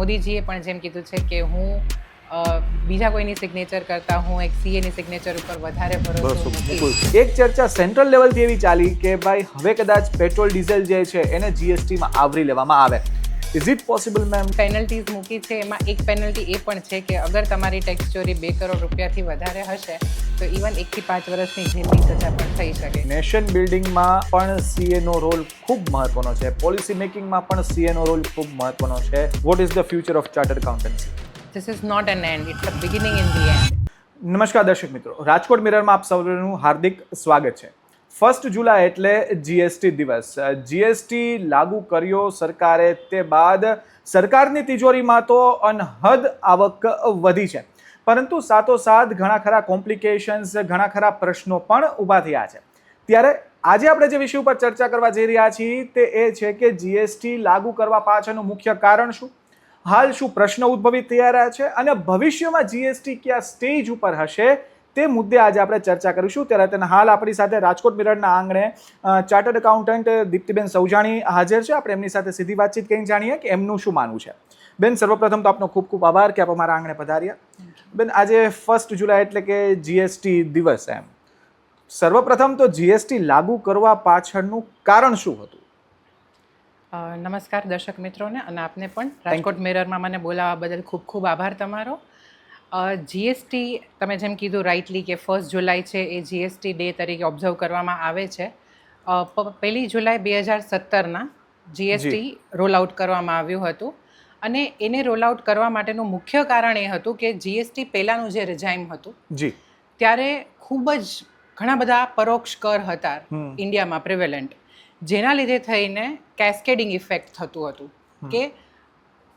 મોદીજીએ પણ જેમ કીધું છે કે હું બીજા કોઈની સિગ્નેચર કરતાં હું એક સીએની સિગ્નેચર ઉપર વધારે ભરોસો મૂકીશ. એક ચર્ચા સેન્ટ્રલ લેવલથી એવી ચાલી કે ભાઈ હવે કદાચ પેટ્રોલ ડીઝલ જે છે એને જીએસટીમાં આવરી લેવામાં આવે. Is it possible ma'am? Penalties મૂકી છે, એમાં એક પેનલ્ટી એ પણ છે કે અગર તમારી ટેક્સ ચોરી 2 કરોડ રૂપિયાથી વધારે હશે તો ઇવન 1 થી 5 વર્ષની જેલની સજા પણ થઈ શકે. નેશન બિલ્ડિંગમાં પણ સીએનો રોલ ખૂબ મહત્વનો છે, પોલિસી મેકિંગમાં પણ સીએનો રોલ ખૂબ મહત્વનો છે. What is the future of chartered accountancy? This is not an end, it's a beginning in the end. નમસ્કાર દર્શક મિત્રો, રાજકોટ મિરરમાં આપ સૌનું હાર્દિક સ્વાગત છે. 1 જુલાઈ એટલે જીએસટી દિવસ. જીએસટી લાગુ કર્યો સરકારે, તે બાદ સરકારની તિજોરીમાં તો અનહદ આવક વધી છે, પરંતુ સાથોસાથ ઘણા ખરા કોમ્પ્લિકેશન્સ, ઘણા ખરા પ્રશ્નો પણ ઊભા થયા છે. ત્યારે આજે આપણે જે વિષય ઉપર ચર્ચા કરવા જઈ રહ્યા છીએ તે એ છે કે જીએસટી લાગુ કરવા પાછળનું મુખ્ય કારણ શું, હાલ શું પ્રશ્ન ઉદ્ભવી રહ્યા છે અને ભવિષ્યમાં જીએસટી કયા સ્ટેજ ઉપર હશે તે મુદ્દે આજે આપણે ચર્ચા કરીશું. ત્યારે તેના હાલ આપણી સાથે રાજકોટ મિરરના આંગણે ચાર્ટર્ડ એકાઉન્ટન્ટ દીપ્તિબેન સૌજાણી હાજર છે. આપણે એમની સાથે સીધી વાતચીત કરીને જાણીએ કે એમનું શું માનવું છે. બેન, સર્વપ્રથમ તો આપનો ખૂબ ખૂબ આભાર કે આપ અમારા આંગણે પધાર્યા. બેન, આજે 1 જુલાઈ એટલે કે જીએસટી દિવસ, એમ સર્વપ્રથમ તો જીએસટી લાગુ કરવા પાછળનું કારણ શું હતું? નમસ્કાર દર્શક મિત્રોને, અને આપને પણ રાજકોટ મિરરમાં મને બોલાવવા બદલ ખૂબ ખૂબ આભાર તમારો. જીએસટી તમે જેમ કીધું રાઇટલી કે 1 જુલાઈ છે એ જીએસટી ડે તરીકે ઓબ્ઝર્વ કરવામાં આવે છે. 1 જુલાઈ 2017ના જીએસટી રોલ આઉટ કરવામાં આવ્યું હતું, અને એને રોલ આઉટ કરવા માટેનું મુખ્ય કારણ એ હતું કે જીએસટી પહેલાંનું જે રિજાઇમ હતું જી, ત્યારે ખૂબ જ ઘણા બધા પરોક્ષ કર હતા ઇન્ડિયામાં પ્રિવેલન્ટ, જેના લીધે થઈને કેસ્કેડિંગ ઇફેક્ટ થતું હતું કે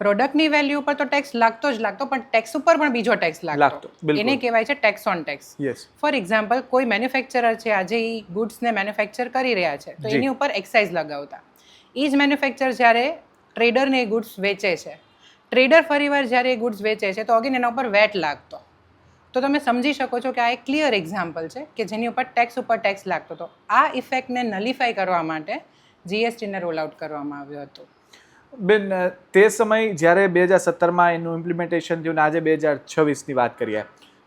પ્રોડક્ટની વેલ્યુ ઉપર તો ટેક્સ લાગતો જ લાગતો, પણ ટેક્સ ઉપર પણ બીજો ટેક્સ લાગતો. એને કહેવાય છે tax on tax. For example, કોઈ મેન્યુફેક્ચરર છે, આજે એ ગુડ્સને મેન્યુફેક્ચર કરી રહ્યા છે તો એની ઉપર એક્સાઇઝ લગાવતા. એ જ મેન્યુફેક્ચર જ્યારે ટ્રેડરને એ ગુડ્સ વેચે છે, ટ્રેડર ફરીવાર જ્યારે એ ગુડ્સ વેચે છે તો અગેન એના ઉપર વેટ લાગતો. તો તમે સમજી શકો છો કે આ એક ક્લિયર એક્ઝામ્પલ છે કે જેની ઉપર ટેક્સ લાગતો હતો. આ ઇફેક્ટને નલિફાઈ કરવા માટે જીએસટીને રોલ આઉટ કરવામાં આવ્યું હતું. બેન, તે સમય જ્યારે 2017માં એનું ઇમ્પ્લિમેન્ટેશન થયું ને આજે 2026ની વાત કરીએ,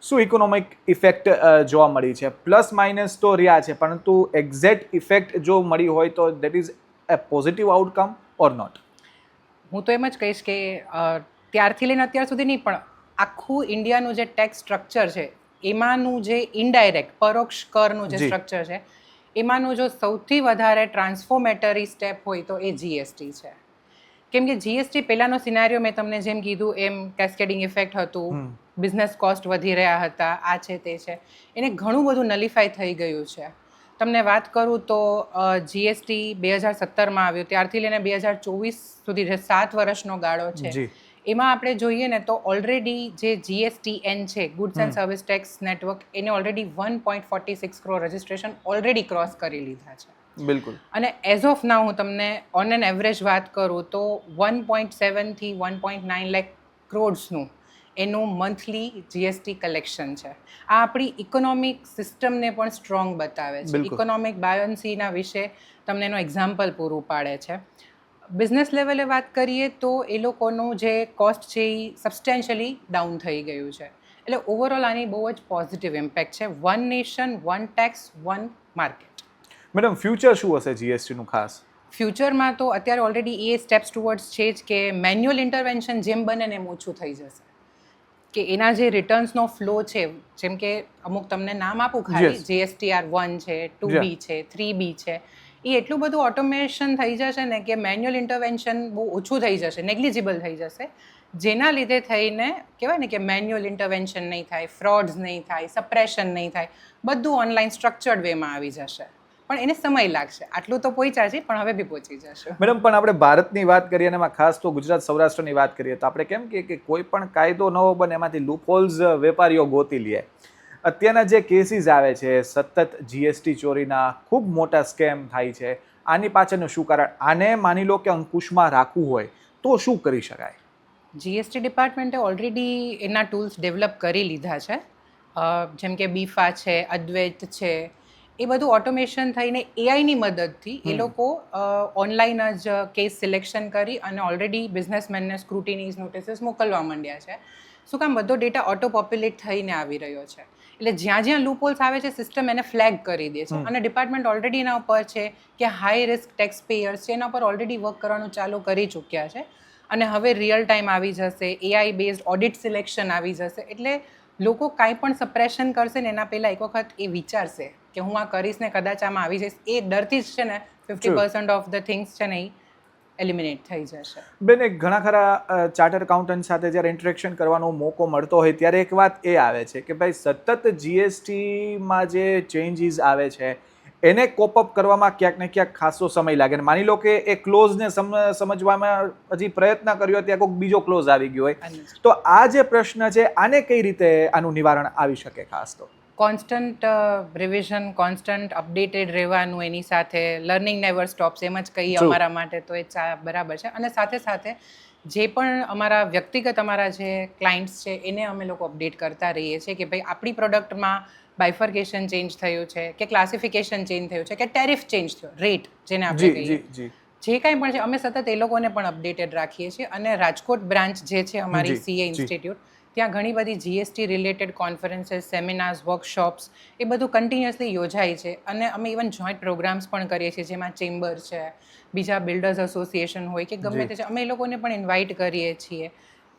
શું ઇકોનોમિક ઇફેક્ટ જોવા મળી છે? પ્લસ માઇનસ તો રહ્યા છે, પરંતુ એક્ઝેક્ટ ઇફેક્ટ જો મળી હોય તો that is a positive outcome or not? હું તો એમ જ કહીશ કે ત્યારથી લઈને અત્યાર સુધી નહીં, પણ આખું ઇન્ડિયાનું જે ટેક્સ સ્ટ્રક્ચર છે એમાંનું જે ઇનડાયરેક્ટ પરોક્ષ કરનું જે સ્ટ્રક્ચર છે એમાંનું જો સૌથી વધારે ટ્રાન્સફોર્મેટરી સ્ટેપ હોય તો એ જીએસટી છે. કેમ કે જીએસટી પહેલાંનો સિનારીઓ મેં તમને જેમ કીધું એમ કેસ્કેડિંગ ઇફેક્ટ હતું, બિઝનેસ કોસ્ટ વધી રહ્યા હતા, આ છે તે છે, એને ઘણું બધું નલિફાઈ થઈ ગયું છે. તમને વાત કરું તો જીએસટી 2017માં આવ્યું, ત્યારથી લઈને 2024 સુધી જે 7 વર્ષનો ગાળો છે એમાં આપણે જોઈએ ને તો ઓલરેડી જે જીએસટીએન છે, goods and service tax network, એને already 1.46 crore registration already cross કરી લીધા છે. બિલકુલ. અને એઝ ઓફ નાઉ હું તમને ઓન એન એવરેજ વાત કરું તો 1.7 થી 1.9 લાખ કરોડ્સનું એનું મંથલી જીએસટી કલેક્શન છે. આ આપણી ઇકોનોમિક સિસ્ટમને પણ સ્ટ્રોંગ બતાવે છે, ઇકોનોમિક બાયોન્સીના વિશે તમને એનો એક્ઝામ્પલ પૂરું પાડે છે. બિઝનેસ લેવલે વાત કરીએ તો એ લોકોનું જે કોસ્ટ છે એ સબસ્ટેન્શિયલી ડાઉન થઈ ગયું છે. એટલે ઓવરઓલ આની બહુ જ પોઝિટિવ ઇમ્પેક્ટ છે. One nation, one tax, one market. Madam, future શું હશે જીએસટીનું ખાસ? ફ્યુચરમાં તો અત્યારે ઓલરેડી એ સ્ટેપ્સ ટુવર્ડ્સ છે જ કે મેન્યુઅલ ઇન્ટરવેન્શન જેમ બને ને એમ ઓછું થઈ જશે. કે એના જે રિટર્ન્સનો ફ્લો છે, જેમ કે અમુક તમને નામ આપું ખાલી, જીએસટીઆર 1 છે, 2B છે, 3B છે, એ એટલું બધું ઓટોમેશન થઈ જશે ને કે મેન્યુઅલ ઇન્ટરવેન્શન બહુ ઓછું થઈ જશે, નેગ્લિજિબલ થઈ જશે, જેના લીધે થઈને કહેવાય ને કે મેન્યુઅલ ઇન્ટરવેન્શન નહીં થાય, ફ્રોડ્સ નહીં થાય, સપ્રેશન નહીં થાય, બધું ઓનલાઈન સ્ટ્રક્ચર્ડ વેમાં આવી જશે. પણ એને સમય લાગશે. આટલું તો પહોંચ્યા છે, પણ હવે બી પહોંચી જશે. મેડમ, પણ આપણે ભારતની વાત કરીએ અને એમાં ખાસ તો ગુજરાત સૌરાષ્ટ્રની વાત કરીએ તો આપણે કેમ કે કોઈ પણ કાયદો નવો બને એમાંથી લૂપહોલ્સ વેપારીઓ ગોતી લે. અત્યારના જે કેસીસ આવે છે સતત જીએસટી ચોરીના, ખૂબ મોટા સ્કેમ થાય છે, આની પાછળનું શું કારણ? આને માની લો કે અંકુશમાં રાખવું હોય તો શું કરી શકાય? જીએસટી ડિપાર્ટમેન્ટે ઓલરેડી એના ટૂલ્સ ડેવલપ કરી લીધા છે, જેમ કે બીફા છે, અદ્વૈત છે, એ બધું ઓટોમેશન થઈને એઆઈની મદદથી એ લોકો ઓનલાઈન જ કેસ સિલેક્શન કરી અને ઓલરેડી બિઝનેસમેનને સ્ક્રુટિનીઝ નોટિસીસ મોકલવા માંડ્યા છે. શું કામ બધો ડેટા ઓટો પોપ્યુલેટ થઈને આવી રહ્યો છે, એટલે જ્યાં જ્યાં લૂપહોલ્સ આવે છે સિસ્ટમ એને ફ્લેગ કરી દે છે અને ડિપાર્ટમેન્ટ ઓલરેડી એના ઉપર છે કે હાઈ રિસ્ક ટેક્સ પેયર્સ છે એના ઉપર ઓલરેડી વર્ક કરવાનું ચાલુ કરી ચૂક્યા છે અને હવે રિયલ ટાઈમ આવી જશે, એઆઈ બેઝડ ઓડિટ સિલેક્શન આવી જશે, એટલે લોકો કાંઈ પણ સપ્રેશન કરશે ને એના પહેલાં એક વખત એ વિચારશે કે હું આ કરીશ ને કદાચ આમાં આવી જઈશ, એ ડરથી જ છે ને 50% ઓફ ધ થિંગ્સ છે ને એ એલિમિનેટ થઈ જશે. બેન, એક ઘણા ખરા ચાર્ટર્ડ એકાઉન્ટન્ટ સાથે જ્યારે ઇન્ટરેક્શન કરવાનો મોકો મળતો હોય ત્યારે એક વાત એ આવે છે કે ભાઈ સતત જીએસટીમાં જે ચેન્જીસ આવે છે એને કોપઅપ કરવામાં ક્યાંક ને ક્યાંક ખાસો સમય લાગે. માની લો કે એ ક્લોઝને સમજવામાં હજી પ્રયત્ન કર્યો ત્યાં કોઈક બીજો ક્લોઝ આવી ગયો હોય, તો આ જે પ્રશ્ન છે આને કઈ રીતે આનું નિવારણ આવી શકે? ખાસ તો કોન્સ્ટન્ટ રિવિઝન, કોન્સ્ટન્ટ અપડેટેડ રહેવાનું, એની સાથે લર્નિંગ નેવર સ્ટોપ્સ, એમ જ કહીએ અમારા માટે તો એ બરાબર છે. અને સાથે સાથે જે પણ અમારા વ્યક્તિગત અમારા જે ક્લાયન્ટ્સ છે એને અમે લોકો અપડેટ કરતા રહીએ છીએ કે ભાઈ આપણી પ્રોડક્ટમાં બાયફર્કેશન ચેન્જ થયું છે કે ક્લાસિફિકેશન ચેન્જ થયું છે કે ટેરિફ ચેન્જ થયો, રેટ જેને આપણે કહીએ, જે કાંઈ પણ છે અમે સતત એ લોકોને પણ અપડેટેડ રાખીએ છીએ. અને રાજકોટ બ્રાન્ચ જે છે અમારી સીએ ઇન્સ્ટિટ્યૂટ, ત્યાં ઘણી બધી GST related conferences, seminars, workshops એ બધું કન્ટિન્યુઅસલી યોજાય છે. અને અમે ઇવન જોઈન્ટ પ્રોગ્રામ્સ પણ કરીએ છીએ જેમાં ચેમ્બર છે, બીજા બિલ્ડર્સ એસોસિએશન હોય કે ગમે તે છે, અમે એ લોકોને પણ ઇન્વાઇટ કરીએ છીએ.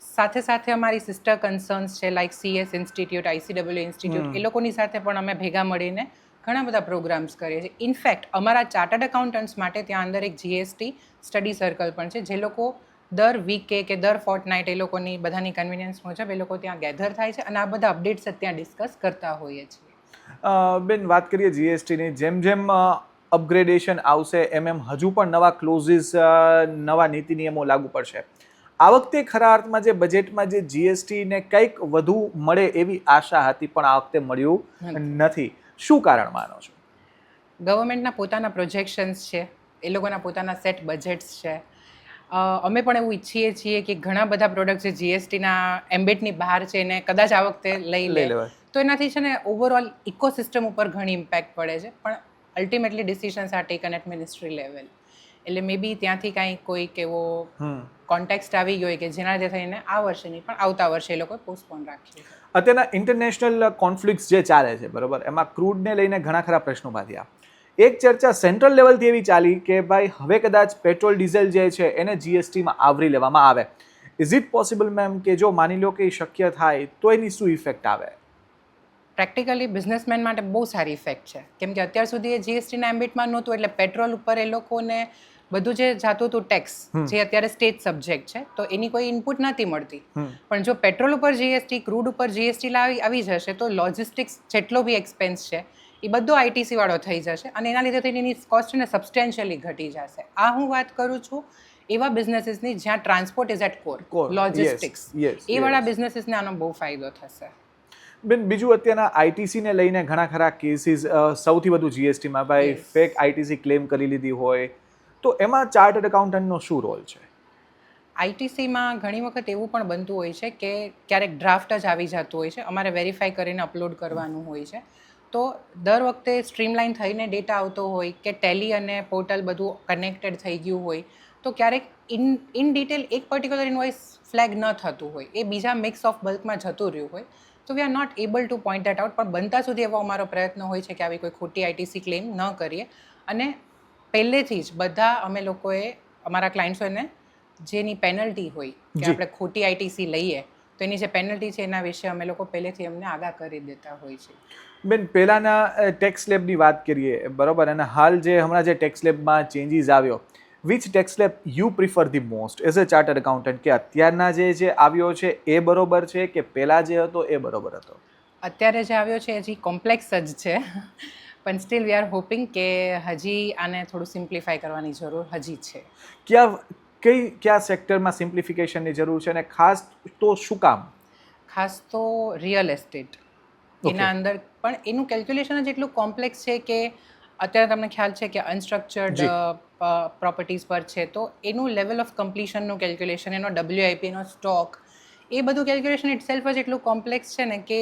સાથે સાથે અમારી સિસ્ટર કન્સર્ન્સ છે લાઇક સીએસ ઇન્સ્ટિટ્યૂટ, આઈસીડબ્લ્યુ ઇન્સ્ટિટ્યૂટ, એ લોકોની સાથે પણ અમે ભેગા મળીને ઘણા બધા પ્રોગ્રામ્સ કરીએ છીએ. ઇનફેક્ટ અમારા ચાર્ટર્ડ એકાઉન્ટન્ટ્સ માટે ત્યાં અંદર એક જીએસટી સ્ટડી સર્કલ પણ છે, જે લોકો દર વીકે કે દર ફોર્ટનાઇટ એ લોકોની બધાની કન્વિનિયન્સ મુજબ એ લોકો ત્યાં ગેધર થાય છે અને આ બધા અપડેટ્સ ત્યાં ડિસ્કસ કરતા હોઈએ છીએ. બેન, વાત કરીએ જીએસટીની, જેમ જેમ અપગ્રેડેશન આવશે એમ હજુ પણ નવા ક્લોઝિસ, નવા નીતિ નિયમો લાગુ પડશે. આ વખતે ખરા અર્થમાં જે બજેટમાં જે જીએસટીને કંઈક વધુ મળે એવી આશા હતી પણ આ વખતે મળ્યું નથી. શું કારણ માનો છો? ગવર્મેન્ટના પોતાના પ્રોજેક્શન્સ છે, એ લોકોના પોતાના સેટ બજેટ્સ છે. અમે પણ એવું ઈચ્છીએ છીએ કે ઘણા બધા પ્રોડક્ટ જે જીએસટીના એમ્બેટની બહાર છે એને કદાચ આ વખતે લઈ લે, તો એનાથી છે ને ઓવરઓલ ઇકોસિસ્ટમ ઉપર ઘણી ઇમ્પેક્ટ પડે છે. પણ ultimately decisions are taken at ministry level, એટલે મે બી ત્યાંથી કાંઈક કોઈક એવો કોન્ટેક્સ્ટ આવી ગયો કે જેના લીધે થઈને આ વર્ષે નહીં પણ આવતા વર્ષે એ લોકોએ પોસ્ટપોન રાખ્યું. અત્યારના ઇન્ટરનેશનલ કોન્ફ્લિક્ટ્સ જે ચાલે છે, બરોબર, એમાં ક્રૂડને લઈને ઘણા ખરા પ્રશ્નો બાંધ્યા. એક ચર્ચા સેન્ટ્રલ લેવલથી એવી ચાલી કે ભાઈ હવે કદાચ પેટ્રોલ ડીઝલ જે છે એને જીએસટીમાં આવરી લેવામાં આવે. ઇઝ ઇટ પોસિબલ મેમ કે જો માની લો કે એ શક્ય થાય તો એની શું ઇફેક્ટ આવે? પ્રેક્ટિકલી બિઝનેસમેન માટે બહુ સારી ઇફેક્ટ છે, કેમ કે અત્યાર સુધી એ જીએસટીના એમ્બિટમાં નહોતું, એટલે પેટ્રોલ ઉપર એ લોકોને બધું જે જાતું હતું ટેક્સ, જે અત્યારે સ્ટેટ સબ્જેક્ટ છે, તો એની કોઈ ઇનપુટ નથી મળતી. પણ જો પેટ્રોલ ઉપર જીએસટી, ક્રૂડ ઉપર જીએસટી આવી જશે તો લોજિસ્ટિક્સ જેટલો બી એક્સપેન્સ છે એ બધો આઈટીસી વાળો થઈ જશે અને એના લીધે એની કોસ્ટ ને સબસ્ટેન્શિયલી ઘટી જશે. આ હું વાત કરું છું એવા બિઝનેસીસની જ્યાં transport is at core, logistics, એ વાળા બિઝનેસીસને આનો બહુ ફાયદો થશે. બેન, બીજું અત્યારના આઈટીસીને લઈને ઘણા ખરા કેસીસ, સૌથી વધુ જીએસટીમાં ભાઈ ફેક આઈટીસી ક્લેમ કરી લીધી હોય, તો એમાં ચાર્ટર્ડ એકાઉન્ટન્ટનો શું રોલ છે? આઈટીસીમાં ઘણી વખત એવું પણ બનતું હોય છે કે ક્યારેક ડ્રાફ્ટ જ આવી જતું હોય છે, અમારે વેરીફાઈ કરીને અપલોડ કરવાનું હોય છે. તો દર વખતે સ્ટ્રીમલાઇન થઈને ડેટા આવતો હોય કે ટેલી અને પોર્ટલ બધું કનેક્ટેડ થઈ ગયું હોય, તો ક્યારેક ઇન ડિટેલ એક પર્ટિક્યુલર ઇનવોઇસ ફ્લેગ ન થતું હોય, એ બીજા મિક્સ ઓફ બલ્કમાં જતું રહ્યું હોય, તો we are not able to point that out. પણ બનતા સુધી એવો અમારો પ્રયત્ન હોય છે કે આવી કોઈ ખોટી આઈટીસી ક્લેમ ન કરીએ અને પહેલેથી જ બધા અમે લોકોએ અમારા ક્લાયન્ટ્સોને જેની પેનલ્ટી હોય કે આપણે ખોટી આઈટીસી લઈએ તો એની જે પેનલ્ટી છે એના વિશે અમે લોકો પહેલેથી અમને આગાહ કરી દેતા હોય છે. બેન, પહેલાના ટેક્સ સ્લેબની વાત કરીએ, બરોબર, અને હાલ જે હમણાં જે ટેક્સ સ્લેબમાં ચેન્જીસ આવ્યો, which tax slab you prefer the most as a chartered accountant? કે અત્યારના જે આવ્યો છે એ બરોબર છે કે પહેલા જે હતો એ બરોબર હતો? અત્યારે જે આવ્યો છે હજી કોમ્પ્લેક્સ જ છે, પણ સ્ટીલ વી આર હોપિંગ કે હજી આને થોડું સિમ્પ્લિફાય કરવાની જરૂર હજી છે. કયા સેક્ટરમાં સિમ્પ્લિફિકેશનની જરૂર છે અને ખાસ તો શું કામ? ખાસ તો રિયલ એસ્ટેટ, એના અંદર પણ એનું કેલ્ક્યુલેશન જ એટલું કોમ્પ્લેક્સ છે કે અત્યારે તમને ખ્યાલ છે કે અનસ્ટ્રક્ચર્ડ પ્રોપર્ટીઝ પર છે, તો એનું લેવલ ઓફ કમ્પ્લીશનનું કેલ્ક્યુલેશન, એનો WIP નો સ્ટોક, એ બધું કેલ્ક્યુલેશન ઇટસેલ્ફ જ એટલું કોમ્પ્લેક્સ છે ને કે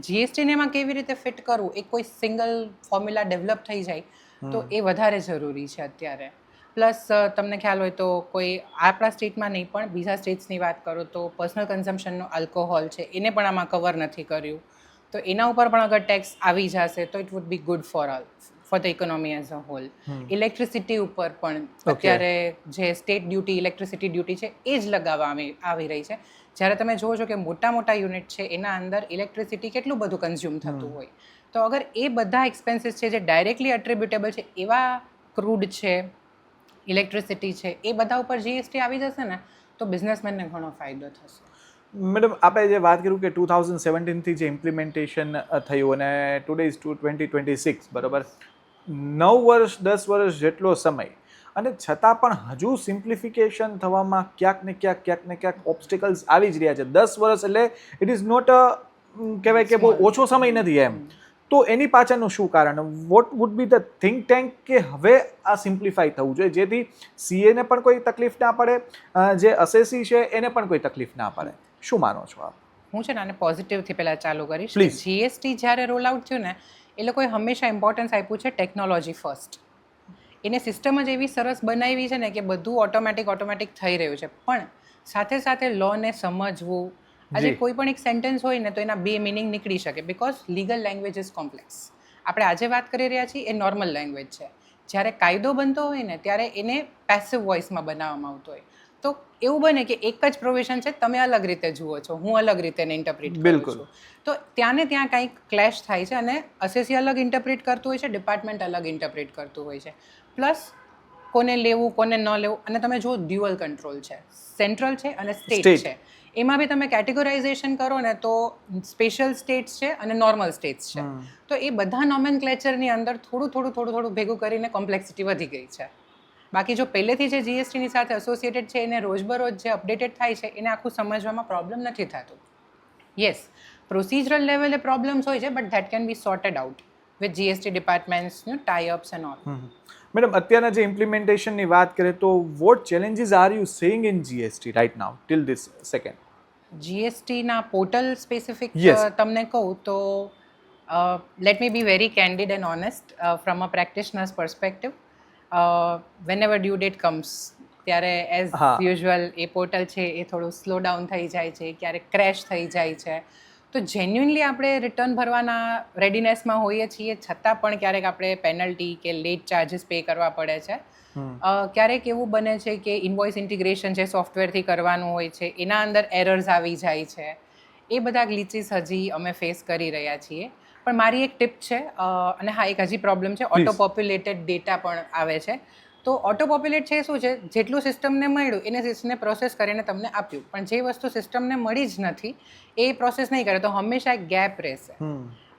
જીએસટીને એમાં કેવી રીતે ફિટ કરવું, એક કોઈ સિંગલ ફોર્મ્યુલા ડેવલપ થઈ જાય તો એ વધારે જરૂરી છે અત્યારે. પ્લસ તમને ખ્યાલ હોય તો કોઈ આપણા સ્ટેટમાં નહીં પણ બીજા સ્ટેટ્સની વાત કરો તો પર્સનલ કન્ઝમ્પશનનો આલ્કોહોલ છે એને પણ આમાં કવર નથી કર્યું. તો એના ઉપર પણ અગર ટેક્સ આવી જશે તો it would be good for the economy as a whole. Electricity ઉપર પણ અત્યારે જે સ્ટેટ ડ્યુટી ઇલેક્ટ્રિસિટી ડ્યુટી છે એ જ લગાવવા આવી રહી છે. જ્યારે તમે જુઓ છો કે મોટા મોટા યુનિટ છે એના અંદર ઇલેક્ટ્રિસિટી કેટલું બધું કન્ઝ્યુમ થતું હોય, તો અગર એ બધા એક્સપેન્સીસ છે જે ડાયરેક્ટલી એટ્રીબ્યુટેબલ છે એવા ક્રૂડ છે, ઇલેક્ટ્રિસિટી છે, એ બધા ઉપર જીએસટી આવી જશે ને તો બિઝનેસમેનને ઘણો ફાયદો થશે. મેડમ આપણે જે વાત કર્યું કે 2017થી જે ઇમ્પ્લિમેન્ટેશન થયું અને ટુડે ઇઝ 2026, બરાબર, 9 વર્ષ 10 વર્ષ જેટલો સમય, અને છતાં પણ હજુ સિમ્પ્લિફિકેશન થવામાં ક્યાંક ને ક્યાંક ઓબ્સ્ટિકલ્સ આવી જ રહ્યા છે. 10 વર્ષ એટલે ઇટ ઇઝ નોટ કહેવાય કે બહુ ઓછો સમય નથી એમ. તો એની પાછળનું શું કારણ, what would be the think tank કે હવે આ સિમ્પ્લિફાઈ થવું જોઈએ જેથી સીએને પણ કોઈ તકલીફ ના પડે, જે અસેસી છે એને પણ કોઈ તકલીફ ના પડે? શું માનો છો આપ? હું છે ને આને પોઝિટિવથી પહેલાં ચાલુ કરીશ. Please. જીએસટી જ્યારે રોલ આઉટ થયું ને એ લોકોએ હંમેશા ઇમ્પોર્ટન્સ આપ્યું છે ટેકનોલોજી ફર્સ્ટ. એને સિસ્ટમ જ એવી સરસ બનાવી છે ને કે બધું ઓટોમેટિક થઈ રહ્યું છે, પણ સાથે સાથે લોને સમજવું. આજે જી. કોઈ પણ એક સેન્ટેન્સ હોય ને તો એના બે મિનિંગ નીકળી શકે because legal language is complex. આપણે આજે વાત કરી રહ્યા છીએ એ નોર્મલ લેંગ્વેજ છે. જ્યારે કાયદો બનતો હોય ને ત્યારે એને પેસિવ વોઇસમાં બનાવવામાં આવતો હોય. તો એવું બને કે એક જ પ્રોવિઝન છે, તમે અલગ રીતે જુઓ છો, હું અલગ રીતે એને ઇન્ટરપ્રિટ કરું બિલકુલ. છું. તો ત્યાં ને ત્યાં કંઈક ક્લેશ થાય છે અને અસેસી અલગ ઇન્ટરપ્રિટ કરતું હોય છે, ડિપાર્ટમેન્ટ અલગ ઇન્ટરપ્રિટ કરતું હોય છે. પ્લસ કોને લેવું કોને ન લેવું, અને તમે જુઓ ડ્યુઅલ કંટ્રોલ છે, સેન્ટ્રલ છે અને સ્ટેટ State. છે. એમાં બી તમે કેટેગરાઇઝેશન કરો ને તો સ્પેશિયલ સ્ટેટ્સ છે અને નોર્મલ સ્ટેટ્સ છે. તો એ બધા નોમેનક્લેચરની અંદર થોડું ભેગું કરીને કોમ્પ્લેક્સિટી વધી ગઈ છે. બાકી જો પહેલેથી જે જીએસટીની સાથે એસોસિએટેડ છે એને રોજબરોજ જે અપડેટેડ થાય છે એને આખું સમજવામાં પ્રોબ્લેમ નથી થતું. યસ, પ્રોસિજરલ લેવલે પ્રોબ્લેમ્સ હોય છે but that can be sorted out with GST ડિપાર્ટમેન્ટ્સનું tie ups and all. Madam, અત્યારના જે ઇમ્પ્લિમેન્ટેશનની વાત કરીએ તો what challenges are you seeing in GST right now till this second? જીએસટીના પોર્ટલ સ્પેસિફિક Yes. તમને કહું તો let me be very candid and honest from a practitioners perspective. Whenever due date comes ત્યારે as હા. Usual એ portal છે એ થોડું સ્લો ડાઉન થઈ જાય છે, ક્યારેક ક્રેશ થઈ જાય છે. તો જેન્યુઇનલી આપણે રિટર્ન ભરવાના રેડીનેસમાં હોઈએ છીએ છતાં પણ ક્યારેક આપણે પેનલ્ટી કે લેટ ચાર્જીસ પે કરવા પડે છે. ક્યારેક એવું બને છે કે ઇન્વોઇસ ઇન્ટિગ્રેશન જે સોફ્ટવેરથી કરવાનું હોય છે એના અંદર એરર્સ આવી જાય છે. એ બધા ગ્લિચીસ હજી અમે ફેસ કરી રહ્યા છીએ. પણ મારી એક ટિપ છે, અને હા એક હજી પ્રોબ્લેમ છે, Please. ઓટો પોપ્યુલેટેડ ડેટા પણ આવે છે. તો ઓટો પોપ્યુલેટ છે શું છે, જેટલું સિસ્ટમને મળ્યું એને સિસ્ટમને પ્રોસેસ કરીને તમને આપ્યું, પણ જે વસ્તુ સિસ્ટમને મળી જ નથી એ પ્રોસેસ નહીં કરે તો હંમેશા એક ગેપ રહેશે.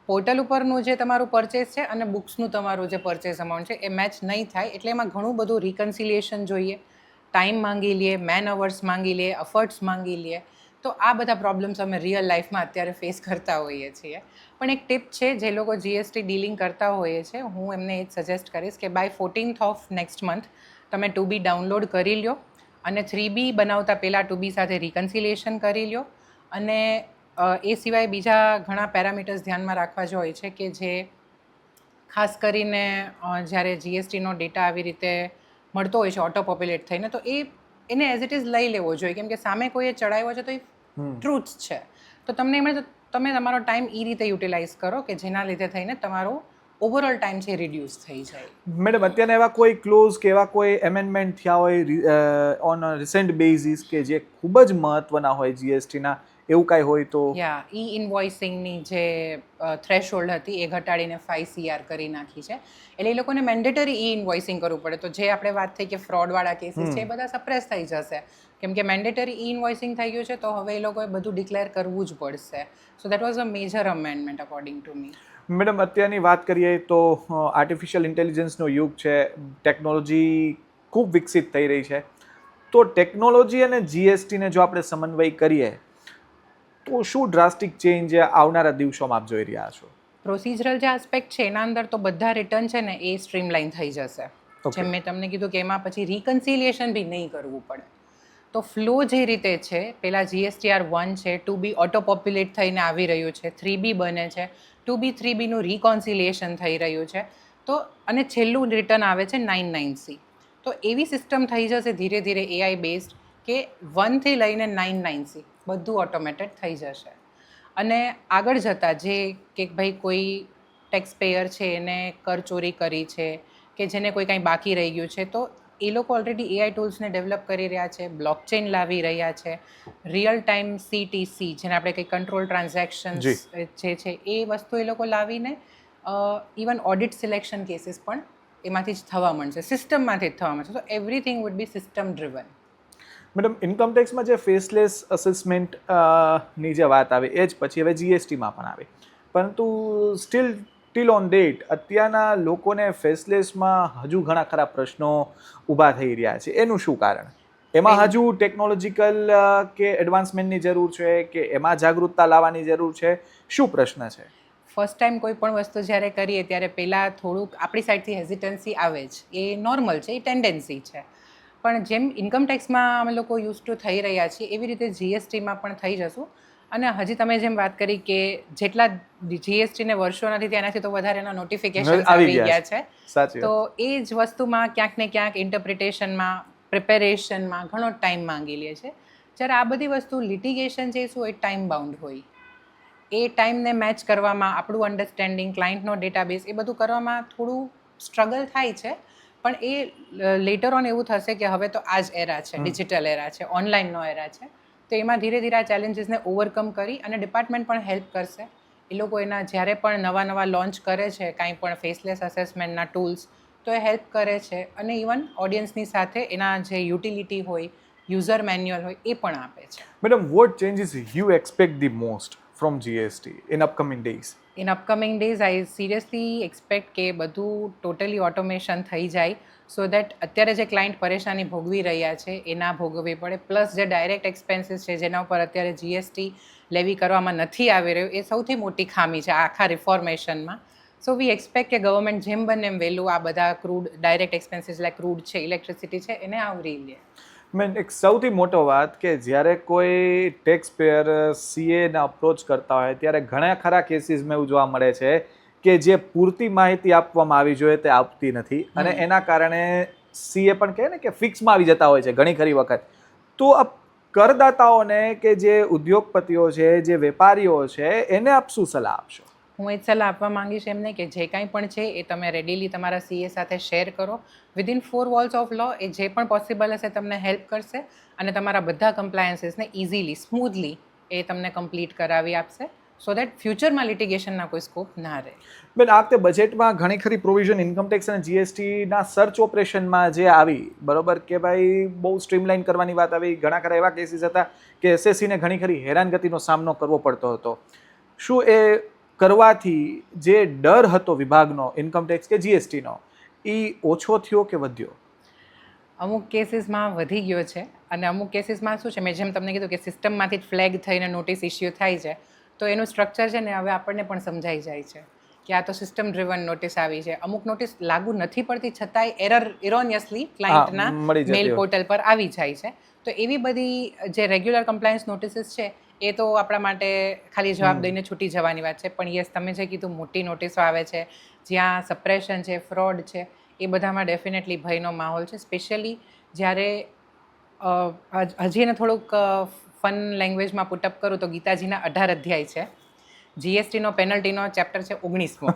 પોર્ટલ ઉપરનું જે તમારું પરચેસ છે અને બુક્સનું તમારું જે પરચેસ અમાઉન્ટ છે એ મેચ નહીં થાય, એટલે એમાં ઘણું બધું રિકન્સિલિએશન જોઈએ, ટાઈમ માંગી લઈએ, મેન અવર્સ માંગી લઈએ, અફર્ટ્સ માંગી લઈએ. તો આ બધા પ્રોબ્લેમ્સ અમે રિયલ લાઈફમાં અત્યારે ફેસ કરતા હોઈએ છીએ. પણ એક ટિપ છે, જે લોકો જીએસટી ડીલિંગ કરતા હોઈએ છે, હું એમને એ જ સજેસ્ટ કરીશ કે by 14th of next month તમે 2B ડાઉનલોડ કરી લ્યો અને 3B બનાવતા પહેલાં 2B સાથે રિકન્સિલિએશન કરી લ્યો. અને એ સિવાય બીજા ઘણા પેરામીટર્સ ધ્યાનમાં રાખવા જો હોય છે કે જે ખાસ કરીને જ્યારે જીએસટીનો ડેટા આવી રીતે મળતો હોય છે ઓટો પોપ્યુલેટ થઈને, તો એને એઝ ઇટ ઇઝ લઈ લેવો જોઈએ, કેમ કે સામે કોઈએ ચડાવ્યો છે તો એ ટ્રુથ છે. તો તમને એમ તો તમે તમારો ટાઈમ એ રીતે યુટિલાઇઝ કરો કે જેના લીધે થઈને તમારો ઓવરઓલ ટાઈમ છે રિડ્યુસ થઈ જાય. મેડમ, અત્યારે એવા કોઈ ક્લોઝ કે એવા કોઈ એમેન્ડમેન્ટ થયા હોય ઓન રિસેન્ટ બેઝિસ કે જે ખૂબ જ મહત્વના હોય જીએસટીના, એવું કાંઈ હોય તો? યા ઈ ઇન્વોઇસિંગની જે થ્રેશહોલ્ડ હતી એ ઘટાડીને 5 CR કરી નાખી છે. એટલે એ લોકોને મેન્ડેટરી ઈ ઇન્વોઇસિંગ કરવું પડે. તો જે આપણે વાત થઈ કે ફ્રોડવાળા કેસીસ છે એ બધા સપ્રેસ થઈ જશે, કેમ કે મેન્ડેટરી ઈ ઇન્વોઇસિંગ થઈ ગયું છે તો હવે એ લોકોએ બધું ડિક્લેર કરવું જ પડશે. So that was a major amendment according to me. Madam, અત્યારની વાત કરીએ તો આર્ટિફિશિયલ ઇન્ટેલિજન્સનો યુગ છે, ટેકનોલોજી ખૂબ વિકસિત થઈ રહી છે. તો ટેકનોલોજી અને જીએસટીને જો આપણે સમન્વય કરીએ તો શું ડ્રાસ્ટિક ચેન્જ આવનારા દિવસોમાં આપ જોઈ રહ્યા છો? પ્રોસિજરલ જે આસ્પેક્ટ છે એના અંદર તો બધા રિટર્ન છે ને એ સ્ટ્રીમલાઇન થઈ જશે. Okay. જેમ મેં તમને કીધું કે એમાં પછી રિકન્સિલિએશન બી નહીં કરવું પડે. તો ફ્લો જે રીતે છે, પહેલાં GSTR1 છે, 2B ઓટો પોપ્યુલેટ થઈને આવી રહ્યું છે, 3B બને છે, 2B 3Bનું રિકોન્સિલિએશન થઈ રહ્યું છે, તો અને છેલ્લું રિટર્ન આવે છે 99C. તો એવી સિસ્ટમ થઈ જશે ધીરે ધીરે AI બેઝડ કે 1થી લઈને 99C બધું ઓટોમેટેડ થઈ જશે. અને આગળ જતાં જે કે ભાઈ કોઈ ટેક્સ પેયર છે એને કરચોરી કરી છે કે જેને કોઈ કાંઈ બાકી રહી ગયું છે, તો એ લોકો ઓલરેડી AI ટૂલ્સને ડેવલપ કરી રહ્યા છે, બ્લોકચેન લાવી રહ્યા છે, રિયલ ટાઈમ CTC જેને આપણે કંઈ કંટ્રોલ ટ્રાન્ઝેક્શન્સ જે છે એ વસ્તુ એ લોકો લાવીને ઇવન ઓડિટ સિલેક્શન કેસીસ પણ એમાંથી જ થવા માંડશે, સિસ્ટમમાંથી જ થવા માંડશે. તો everything would be system driven. Madam, ઇન્કમટેક્સમાં જે ફેસલેસ અસેસમેન્ટ ની જે વાત આવી એ જ પછી હવે GSTમાં પણ આવી, પરંતુ ટીલ ઓન ડેટ અત્યારના લોકોને ફેસલેસમાં હજુ ઘણા ખરા પ્રશ્નો ઊભા થઈ રહ્યા છે. એનું શું કારણ? એમાં હજુ ટેકનોલોજીકલ કે એડવાન્સમેન્ટની જરૂર છે કે એમાં જાગૃતતા લાવવાની જરૂર છે? શું પ્રશ્ન છે? ફર્સ્ટ ટાઈમ કોઈ પણ વસ્તુ જ્યારે કરીએ ત્યારે પહેલાં થોડુંક આપણી સાઈડથી હેઝિટન્સી આવે જ, એ નોર્મલ છે, એ ટેન્ડન્સી છે. પણ જેમ ઇન્કમ ટેક્સમાં અમે લોકો યુઝ ટુ થઈ રહ્યા છીએ એવી રીતે GSTમાં પણ થઈ જશું. અને હજી તમે જેમ વાત કરી કે જેટલા GSTને વર્ષો નથી તેનાથી તો વધારે એના નોટિફિકેશન આવી ગયા છે. તો એ જ વસ્તુમાં ક્યાંક ને ક્યાંક ઇન્ટરપ્રિટેશનમાં, પ્રિપેરેશનમાં ઘણો ટાઈમ માંગી લે છે. જ્યારે આ બધી વસ્તુ લિટિગેશન જે શું એ ટાઈમ બાઉન્ડ હોય, એ ટાઈમને મેચ કરવામાં આપણું અન્ડરસ્ટેન્ડિંગ, ક્લાયન્ટનો ડેટાબેઝ એ બધું કરવામાં થોડું સ્ટ્રગલ થાય છે. પણ એ લેટર ઓન એવું થશે કે હવે તો આ જ એરા છે, ડિજિટલ એરા છે, ઓનલાઈનનો એરા છે. તો એમાં ધીરે ધીરે આ ચેલેન્જીસને ઓવરકમ કરી અને ડિપાર્ટમેન્ટ પણ હેલ્પ કરશે. એ લોકો એના જ્યારે પણ નવા લોન્ચ કરે છે કાંઈ પણ ફેસલેસ અસેસમેન્ટના ટૂલ્સ, તો એ હેલ્પ કરે છે. અને ઇવન ઓડિયન્સની સાથે એના જે યુટિલિટી હોય, યુઝર મેન્યુઅલ હોય એ પણ આપે છે. Madam, what changes you expect the most from GST in upcoming days? In upcoming days I seriously expect કે બધું ટોટલી ઓટોમેશન થઈ જાય, સો દેટ અત્યારે જે ક્લાયન્ટ પરેશાની ભોગવી રહ્યા છે એ ના ભોગવવી પડે. પ્લસ જે ડાયરેક્ટ એક્સપેન્સીસ છે જેના ઉપર અત્યારે GST લેવી કરવામાં નથી આવી રહ્યું, એ સૌથી મોટી ખામી છે આખા રિફોર્મેશનમાં. સો વી એક્સપેક્ટ કે ગવર્મેન્ટ જેમ બને એમ વહેલું આ બધા crude direct expenses like crude છે, ઇલેક્ટ્રિસિટી છે, એને આવરી લે. મેન એક સૌથી મોટો વાત કે જ્યારે કોઈ ટેક્સ પેયર CAને અપ્રોચ કરતા હોય ત્યારે ઘણા ખરા કેસીસમાં એવું જોવા મળે છે કે જે પૂરતી માહિતી આપવામાં આવી જોઈએ તે આપતી નથી, અને એના કારણે CA પણ કહે ને કે ફિક્સમાં આવી જતા હોય છે ઘણી ખરી વખત. તો આ કરદાતાઓને કે જે ઉદ્યોગપતિઓ છે, જે વેપારીઓ છે, એને આપ શું સલાહ આપશો? હું એ જ સલાહ આપવા માંગીશ એમને કે જે કાંઈ પણ છે એ તમે રેડીલી તમારા CA સાથે શેર કરો. વિધિન 4 વોલ્સ ઓફ લો એ જે પણ પોસિબલ હશે તમને હેલ્પ કરશે અને તમારા બધા કમ્પ્લાયન્સીસને ઇઝીલી, સ્મૂધલી એ તમને કમ્પ્લીટ કરાવી આપશે, સો દેટ ફ્યુચરમાં લિટિગેશનના કોઈ સ્કોપ ના રહે. બેન, આ વખતે બજેટમાં ઘણી ખરી પ્રોવિઝન ઇન્કમટેક્સ અને GSTના સર્ચ ઓપરેશનમાં જે આવી, બરોબર, કે ભાઈ બહુ સ્ટ્રીમલાઇન કરવાની વાત આવી. ઘણા ખરા એવા કેસીસ હતા કે SSCને ઘણી ખરી હેરાનગતિનો સામનો કરવો પડતો હતો. શું એ કરવાથી જે ડર હતો વિભાગનો, ઇન્કમટેક્સ કે GSTનો, એ ઓછો થયો કે વધ્યો? અમુક કેસીસમાં વધી ગયો છે અને અમુક કેસીસમાં શું છે, મેં જેમ તમને કીધું કે સિસ્ટમમાંથી જ ફ્લેગ થઈને નોટિસ ઇસ્યુ થાય છે, તો એનું સ્ટ્રક્ચર છે ને હવે આપણને પણ સમજાઈ જાય છે કે આ તો સિસ્ટમ ડ્રિવન નોટિસ આવી છે. અમુક નોટિસ લાગુ નથી પડતી છતાંય એરોનિયસલી ક્લાયન્ટના મેલ પોર્ટલ પર આવી જાય છે. તો એવી બધી જે રેગ્યુલર કમ્પ્લાયન્સ નોટિસીસ છે એ તો આપણા માટે ખાલી જવાબ દઈને છૂટી જવાની વાત છે. પણ યસ, તમે જે કીધું મોટી નોટિસો આવે છે જ્યાં સપ્રેશન છે, ફ્રોડ છે, એ બધામાં ડેફિનેટલી ભયનો માહોલ છે. સ્પેશિયલી જ્યારે હજી એને થોડુંક ફન લેંગ્વેજમાં પુટઅપ કરું તો ગીતાજીના 18 અધ્યાય છે, GSTનો પેનલ્ટીનો ચેપ્ટર છે 19મો.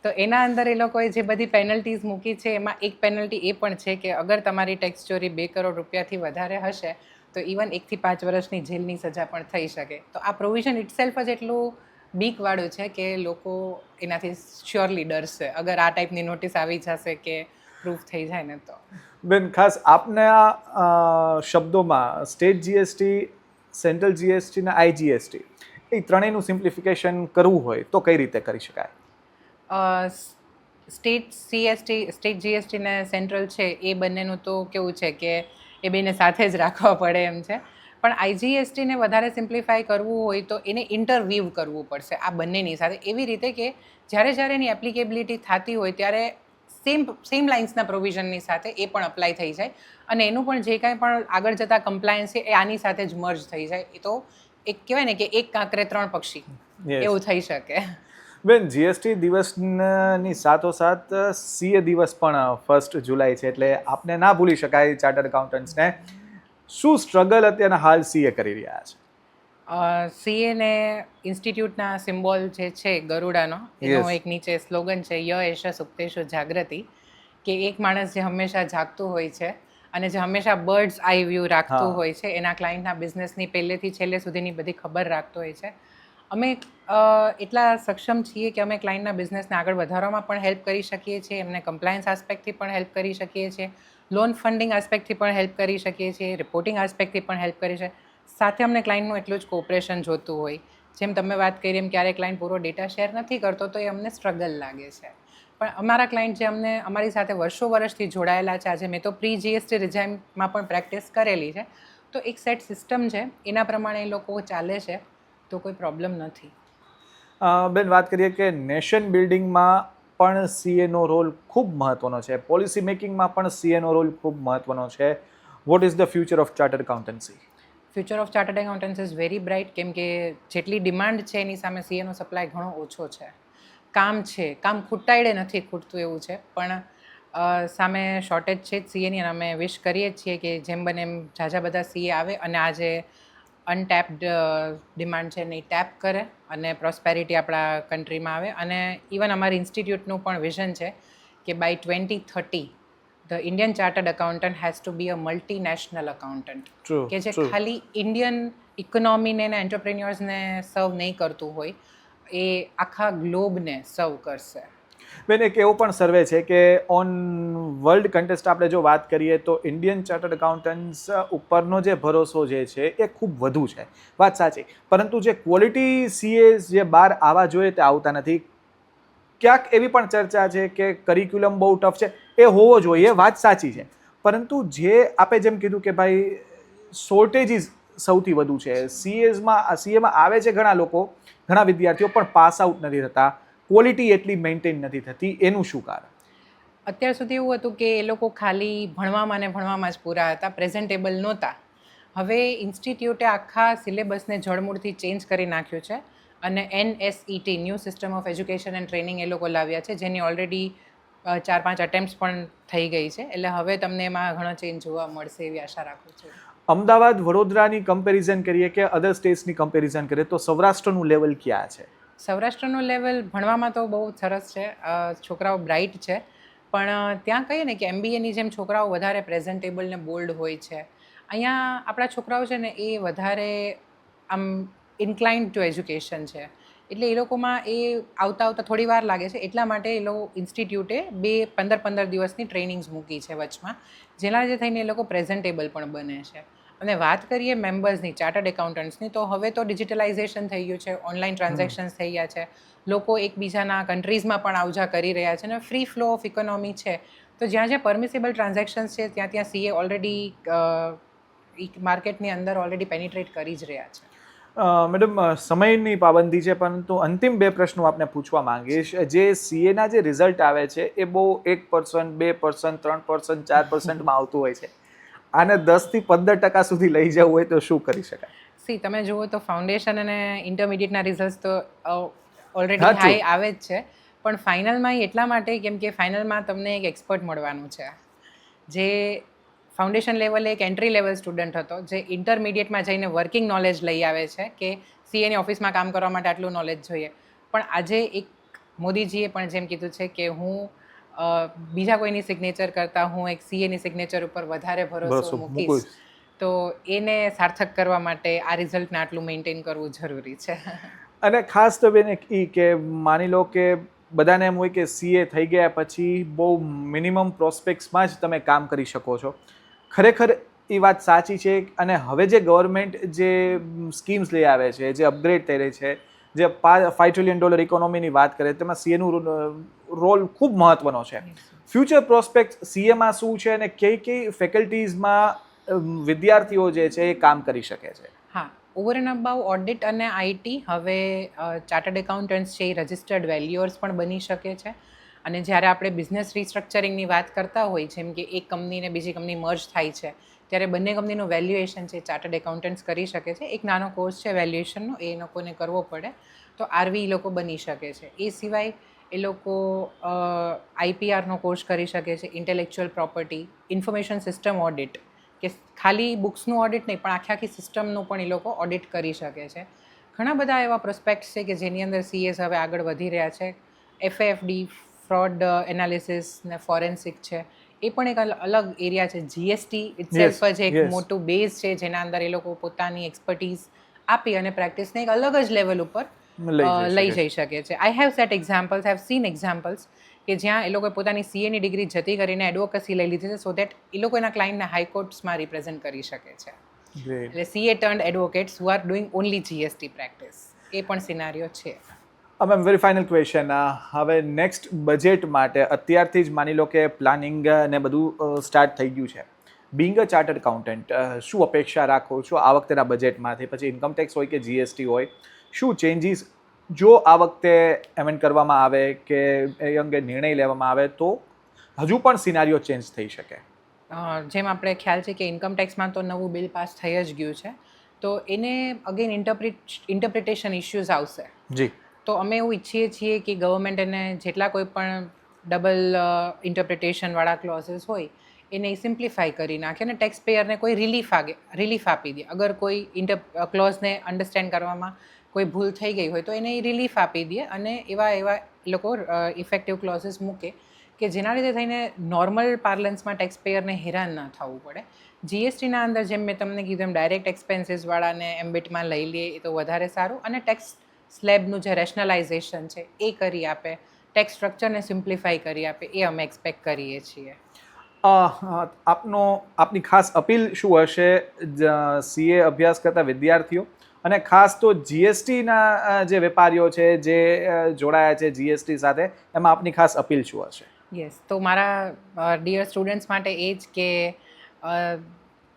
તો એના અંદર એ લોકોએ જે બધી પેનલ્ટીઝ મૂકી છે એમાં એક પેનલ્ટી એ પણ છે કે અગર તમારી ટેક્સ ચોરી 2 કરોડ રૂપિયાથી વધારે હશે તો ઇવન 1 થી 5 વર્ષની જેલની સજા પણ થઈ શકે. તો આ પ્રોવિઝન ઇટસેલ્ફ જ એટલું બીકવાળું છે કે લોકો એનાથી શ્યોરલી ડરશે અગર આ ટાઈપની નોટિસ આવી જશે કે પ્રૂફ થઈ જાય ને તો. બેન, ખાસ આપના શબ્દોમાં સ્ટેટ GST, સેન્ટ્રલ GST ને IGST એ ત્રણેયનું સિમ્પ્લિફિકેશન કરવું હોય તો કઈ રીતે કરી શકાય? સ્ટેટ GST ને સેન્ટ્રલ છે એ બંનેનું તો કેવું છે કે એ બેને સાથે જ રાખવા પડે એમ છે. પણ IGSTને વધારે સિમ્પ્લિફાય કરવું હોય તો એને ઇન્ટરવીવ કરવું પડશે આ બંનેની સાથે, એવી રીતે કે જ્યારે એની એપ્લિકેબિલિટી થતી હોય ત્યારે સેમ લાઇન્સના પ્રોવિઝનની સાથે એ પણ અપ્લાય થઈ જાય અને એનું પણ જે કાંઈ પણ આગળ જતા કમ્પ્લાયન્સ છે એ આની સાથે જ મર્જ થઈ જાય. એ તો એક કહેવાય ને કે એક કાંકરે 3 પક્ષી એવું થઈ શકે. બેન, જીએસટી દિવસની સાથોસાથ સીએ દિવસ પણ 1 જુલાઈ છે, એટલે આપને ના ભૂલી શકાય ચાર્ટર્ડ એકાઉન્ટન્ટ્સને. શું સ્ટ્રગલ અત્યારે હાલ સીએ કરી રહ્યા છે? સીએ ને ઇન્સ્ટિટ્યૂટના સિમ્બોલ જે છે ગરુડાનો, એનો Yes. એક નીચે સ્લોગન છે ય એશ સુપ્તેશુ જાગૃતિ, કે એક માણસ જે હંમેશા જાગતું હોય છે અને જે હંમેશા બર્ડ્સ આઈ વ્યૂ રાખતું હા. હોય છે, એના ક્લાયન્ટના બિઝનેસની પહેલેથી છેલ્લે સુધીની બધી ખબર રાખતો હોય છે. અમે એટલા સક્ષમ છીએ કે અમે ક્લાયન્ટના બિઝનેસને આગળ વધારવામાં પણ હેલ્પ કરી શકીએ છીએ, એમને કમ્પ્લાયન્સ આસ્પેક્ટથી પણ હેલ્પ કરી શકીએ છીએ, લોન ફંડિંગ આસ્પેક્ટથી પણ હેલ્પ કરી શકીએ છીએ, રિપોર્ટિંગ આસ્પેક્ટથી પણ હેલ્પ કરી શકીએ. સાથે અમને ક્લાયન્ટનું એટલું જ કોઓપરેશન જોતું હોય. જેમ તમે વાત કરી એમ ક્યારેક ક્લાયન્ટ પૂરો ડેટા શેર નથી કરતો તો એ અમને સ્ટ્રગલ લાગે છે. પણ અમારા ક્લાયન્ટ જે અમારી સાથે વર્ષોથી જોડાયેલા છે, આજે મેં તો પ્રી જીએસટી રિઝાઇનમાં પણ પ્રેક્ટિસ કરેલી છે, તો એક સેટ સિસ્ટમ છે એના પ્રમાણે એ લોકો ચાલે છે, તો કોઈ પ્રોબ્લેમ નથી. બેન, વાત કરીએ કે નેશન બિલ્ડિંગમાં પણ સીએનો રોલ ખૂબ મહત્વનો છે, પોલિસી મેકિંગમાં પણ સીએનો રોલ ખૂબ મહત્વનો છે. What is the future of chartered accountancy? Future of chartered accountants is very bright, કેમ કે જેટલી ડિમાન્ડ છે એની સામે સીએનો સપ્લાય ઘણો ઓછો છે. કામ ખૂટાડે નથી ખૂટતું એવું છે, પણ સામે શોર્ટેજ છે જ સીએની, અને અમે વિશ કરીએ જ છીએ કે જેમ બને એમ ઝાઝા બધા સીએ આવે અને આ જે અનટેપ્ડ ડિમાન્ડ છે એને ટેપ કરે અને પ્રોસ્પેરિટી આપણા કન્ટ્રીમાં આવે. અને ઇવન અમારી ઇન્સ્ટિટ્યૂટનું પણ વિઝન છે કે by 2030 the Indian chartered accountant has to be a multinational accountant, કે જે ખાલી ઇન્ડિયન ઇકોનોમીને અને એન્ટરપ્રેન્યોર્સને સર્વ નહીં કરતું હોય, એ આખા ગ્લોબને સર્વ કરશે. બેન, એક એવો પણ સર્વે છે કે ઓન વર્લ્ડ કન્ટેસ્ટ આપણે જો વાત કરીએ તો ઇન્ડિયન ચાર્ટર્ડ એકાઉન્ટન્ટ્સ ઉપરનો જે ભરોસો જે છે એ ખૂબ વધુ છે. વાત સાચી, પરંતુ જે ક્વોલિટી સીએ જે બહાર આવવા જોઈએ તે આવતા નથી. ક્યાંક એવી પણ ચર્ચા છે કે કરિક્યુલમ બહુ ટફ છે, એ હોવો જોઈએ, વાત સાચી છે, પરંતુ જે આપણે જેમ કીધું કે ભાઈ શોર્ટેજીસ સૌથી વધુ છે. સીએમાં આવે છે ઘણા લોકો, ઘણા વિદ્યાર્થીઓ, પણ પાસ આઉટ નથી થતા, ક્વોલિટી એટલી મેન્ટેન નથી થતી. એનું શું કારણ? અત્યાર સુધી એવું હતું કે એ લોકો ખાલી ભણવામાં જ પૂરા હતા, પ્રેઝન્ટેબલ નહોતા. હવે ઇન્સ્ટિટ્યૂટે આખા સિલેબસને જડમૂળથી ચેન્જ કરી નાખ્યું છે અને NSET new system of education and training એ લોકો લાવ્યા છે, જેની ઓલરેડી 4-5 અટેમ્પ્ટ્સ પણ થઈ ગઈ છે. એટલે હવે તમને એમાં ઘણો ચેન્જ જોવા મળશે એવી આશા રાખું છું. અમદાવાદ, વડોદરાની કમ્પેરિઝન કરીએ કે અધર સ્ટેટ્સની કમ્પેરિઝન કરીએ તો સૌરાષ્ટ્રનું લેવલ ક્યાં છે? સૌરાષ્ટ્રનું લેવલ ભણવામાં તો બહુ સરસ છે, છોકરાઓ બ્રાઇટ છે, પણ ત્યાં કહીએ ને કે MBAની જેમ છોકરાઓ વધારે પ્રેઝન્ટેબલ ને બોલ્ડ હોય છે. અહીંયા આપણા છોકરાઓ છે ને એ વધારે આમ ઇન્ક્લાઇન્ડ ટુ એજ્યુકેશન છે, એટલે એ લોકોમાં એ આવતા થોડી વાર લાગે છે. એટલા માટે એ લોકો ઇન્સ્ટિટ્યૂટે 15 દિવસની ટ્રેનિંગ્સ મૂકી છે વચમાં, જેના લીધે થઈને એ લોકો પ્રેઝન્ટેબલ પણ બને છે. અને વાત કરીએ મેમ્બર્સની, ચાર્ટર્ડ એકાઉન્ટન્ટ્સની, તો હવે તો ડિજિટલાઇઝેશન થઈ ગયું છે, ઓનલાઈન ટ્રાન્ઝેક્શન્સ થઈ ગયા છે, લોકો એકબીજાના કન્ટ્રીઝમાં પણ આવજા કરી રહ્યા છે અને ફ્રી ફ્લો ઓફ ઇકોનોમી છે. તો જ્યાં પરમિસેબલ ટ્રાન્ઝેક્શન્સ છે ત્યાં સીએ ઓલરેડી માર્કેટની અંદર ઓલરેડી પેનિટ્રેટ કરી જ રહ્યા છે. મેડમ, સમયની પાબંદી છે, પરંતુ અંતિમ 2 પ્રશ્નો આપને પૂછવા માંગીશ. જે સીએના જે રિઝલ્ટ આવે છે એ બહુ 1%, 2%, 3%, 4%માં આવતું હોય છે. આને 10% થી 15% સુધી લઈ જવું હોય તો શું કરી શકાય? તમે જુઓ તો ફાઉન્ડેશન અને ઇન્ટરમીડિયેટના રિઝલ્ટ તો ઓલરેડી હાઈ આવે જ છે, પણ ફાઇનલમાં એટલા માટે કેમ કે ફાઇનલમાં તમને એક એક્સપર્ટ મળવાનું છે, જે ફાઉન્ડેશન લેવલે એક એન્ટ્રી લેવલ સ્ટુડન્ટ હતો, જે ઇન્ટરમીડિયેટમાં જઈને વર્કિંગ નોલેજ લઈ આવે છે કે સીએની ઓફિસમાં કામ કરવા માટે આટલું નોલેજ જોઈએ. પણ આજે એક મોદીજીએ પણ જેમ કીધું છે કે હું બીજા કોઈની સિગ્નેચર કરતાં હું એક સીએની સિગ્નેચર ઉપર વધારે ભરોસો મૂકીશ, તો એને સાર્થક કરવા માટે આ રિઝલ્ટને આટલું મેન્ટેન કરવું જરૂરી છે. અને ખાસ તો બેન એ કે માની લો કે બધાને એમ હોય કે સીએ થઈ ગયા પછી બહુ મિનિમમ પ્રોસ્પેક્ટ્સમાં જ તમે કામ કરી શકો છો. ખરેખર એ વાત સાચી છે? અને હવે જે ગવર્મેન્ટ જે સ્કીમ્સ લઈ આવે છે, જે અપગ્રેડ થઈ રહી છે, જે $5 ટ્રિલિયન ઇકોનોમીની વાત કરે, તેમાં સીએનું રોલ ખૂબ મહત્વનો છે. ફ્યુચર પ્રોસ્પેક્ટ સીએમાં શું છે અને કઈ ફેકલ્ટીઝમાં વિદ્યાર્થીઓ જે છે એ કામ કરી શકે છે? હા, ઓવર એન્ડ અબાઉ ઓડિટ અને IT હવે ચાર્ટર્ડ એકાઉન્ટન્ટ્સ છે એ રજિસ્ટર્ડ વેલ્યુઅર્સ પણ બની શકે છે. અને જ્યારે આપણે બિઝનેસ રિસ્ટ્રક્ચરિંગની વાત કરતા હોય જેમ કે એક કંપનીને બીજી કંપની મર્જ થાય છે ત્યારે બંને કંપનીનું વેલ્યુએશન છે ચાર્ટર્ડ એકાઉન્ટન્ટ્સ કરી શકે છે. એક નાનો કોર્સ છે વેલ્યુએશનનો, એ લોકોને કરવો પડે તો આરવી લોકો બની શકે છે. એ સિવાય એ લોકો આઈપીઆરનો કોર્સ કરી શકે છે, intellectual property, information system audit, કે ખાલી બુક્સનું ઓડિટ નહીં પણ આખી સિસ્ટમનું પણ એ લોકો ઓડિટ કરી શકે છે. ઘણા બધા એવા પ્રોસ્પેક્ટ્સ છે કે જેની અંદર સીએસ હવે આગળ વધી રહ્યા છે. એફએફડી, ફ્રોડ એનાલિસિસ ને ફોરેન્સિક છે, એ પણ એક અલગ એરિયા છે. જીએસટી ઇટસેલ્ફ જ એક મોટું બેઝ છે જેના અંદર એ લોકો પોતાની એક્સપર્ટીઝ આપી અને પ્રેક્ટિસને એક અલગ જ લેવલ ઉપર લઈ જઈ શકે છે. I have set examples, I have seen examples કે જ્યાં એ લોકોએ પોતાની સીએની ડિગ્રી જતી કરીને એડવોકેસી લઈ લીધી છે સો દેટ એ લોકો એના ક્લાયન્ટને હાઈકોર્ટ્સમાં રિપ્રેઝન્ટ કરી શકે છે. એટલે CA turned advocates who are doing only GST practice, એ પણ સિનારીઓ છે. મેમ વેરી ફાઇનલ ક્વેશ્ચન, હવે નેક્સ્ટ બજેટ માટે અત્યારથી જ માની લો કે પ્લાનિંગ ને બધું સ્ટાર્ટ થઈ ગયું છે. બિંગ અ ચાર્ટર્ડ એકાઉન્ટન્ટ, શું અપેક્ષા રાખો છો આ વખતેના બજેટમાંથી? પછી ઇન્કમટેક્સ હોય કે જીએસટી હોય, શું ચેન્જીસ જો આ વખતે એમેન્ડ કરવામાં આવે કે એ અંગે નિર્ણય લેવામાં આવે તો હજુ પણ સિનારીઓ ચેન્જ થઈ શકે? જેમ આપણે ખ્યાલ છે કે ઇન્કમટેક્સમાં તો નવું બિલ પાસ થઈ જ ગયું છે, તો એને અગેન ઇન્ટરપ્રિટેશન ઇશ્યુઝ આવશે. જી. તો અમે એવું ઈચ્છીએ છીએ કે ગવર્મેન્ટ એને જેટલા કોઈ પણ ડબલ ઇન્ટરપ્રિટેશનવાળા ક્લોઝીસ હોય એને સિમ્પ્લિફાઈ કરી નાખે અને ટેક્સ પેયરને કોઈ રિલીફ આપી દે. અગર કોઈ ક્લોઝને અન્ડરસ્ટેન્ડ કરવામાં કોઈ ભૂલ થઈ ગઈ હોય તો એને રિલીફ આપી દે અને એવા લોકો ઇફેક્ટિવ ક્લોઝીસ મૂકે કે જેના લીધે થઈને નોર્મલ પાર્લન્સમાં ટેક્સ પેયરને હેરાન ના થવું પડે. જીએસટીના અંદર જેમ મેં તમને કીધું એમ ડાયરેક્ટ એક્સપેન્સીસવાળાને એમ્બિટમાં લઈ લે એ તો વધારે સારું, અને ટેક્સ સ્લેબનું જે રેશનલાઇઝેશન છે એ કરી આપે, ટેક્સ સ્ટ્રક્ચરને સિમ્પ્લિફાઈ કરી આપે, એ અમે એક્સપેક્ટ કરીએ છીએ. આપની ખાસ અપીલ શું હશે સીએ અભ્યાસ કરતા વિદ્યાર્થીઓ અને ખાસ તો જીએસટીના જે વેપારીઓ છે જે જોડાયા છે જીએસટી સાથે, એમાં આપની ખાસ અપીલ શું હશે? યસ, તો મારા ડિયર સ્ટુડન્ટ્સ માટે એ જ કે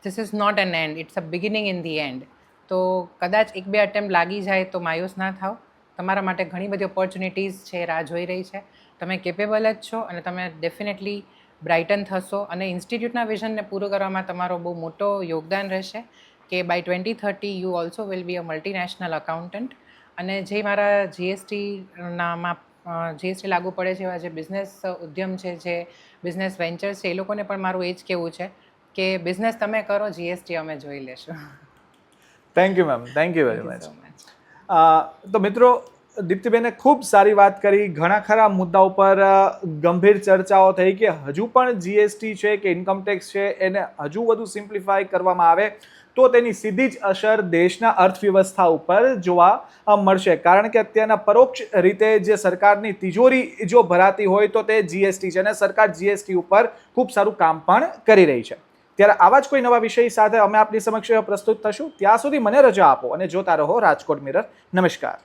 this is not an end, it's a beginning in the end. તો કદાચ 1-2 અટેમ્પ્ટ લાગી જાય તો માયુસ ના થાવ. તમારા માટે ઘણી બધી ઓપોર્ચ્યુનિટીઝ છે, રાહ જોઈ રહી છે. તમે કેપેબલ જ છો અને તમે ડેફિનેટલી બ્રાઇટન થશો અને ઇન્સ્ટિટ્યૂટના વિઝનને પૂરું કરવામાં તમારો બહુ મોટો યોગદાન રહેશે કે by 2030 you also will be a multinational accountant. અને જે મારા જીએસટી લાગુ પડે છે એવા જે બિઝનેસ ઉદ્યમ છે, જે બિઝનેસ વેન્ચર્સ છે, એ લોકોને પણ મારું એ જ કહેવું છે કે બિઝનેસ તમે કરો, જીએસટી અમે જોઈ લેશું. Thank you ma'am, thank you very much. તો મિત્રો, દીપ્તિબેને ખૂબ સારી વાત કરી, ઘણા ખરા મુદ્દા ઉપર ગંભીર ચર્ચાઓ થઈ કે હજુ પણ જીએસટી છે કે ઇન્કમટેક્સ છે એને હજુ વધુ સિમ્પ્લિફાઈ કરવામાં આવે તો તેની સીધી જ અસર દેશના અર્થવ્યવસ્થા ઉપર જોવા મળશે. કારણ કે અત્યારના પરોક્ષ રીતે જે સરકારની તિજોરી જો ભરાતી હોય તો તે જીએસટી છે અને સરકાર જીએસટી ઉપર ખૂબ સારું કામ પણ કરી રહી છે. ત્યારે આવા જ કોઈ નવા વિષય સાથે અમે આપની સમક્ષ પ્રસ્તુત થશું. ત્યાં સુધી મને રજા આપો અને જોતા રહો રાજકોટ મિરર. નમસ્કાર.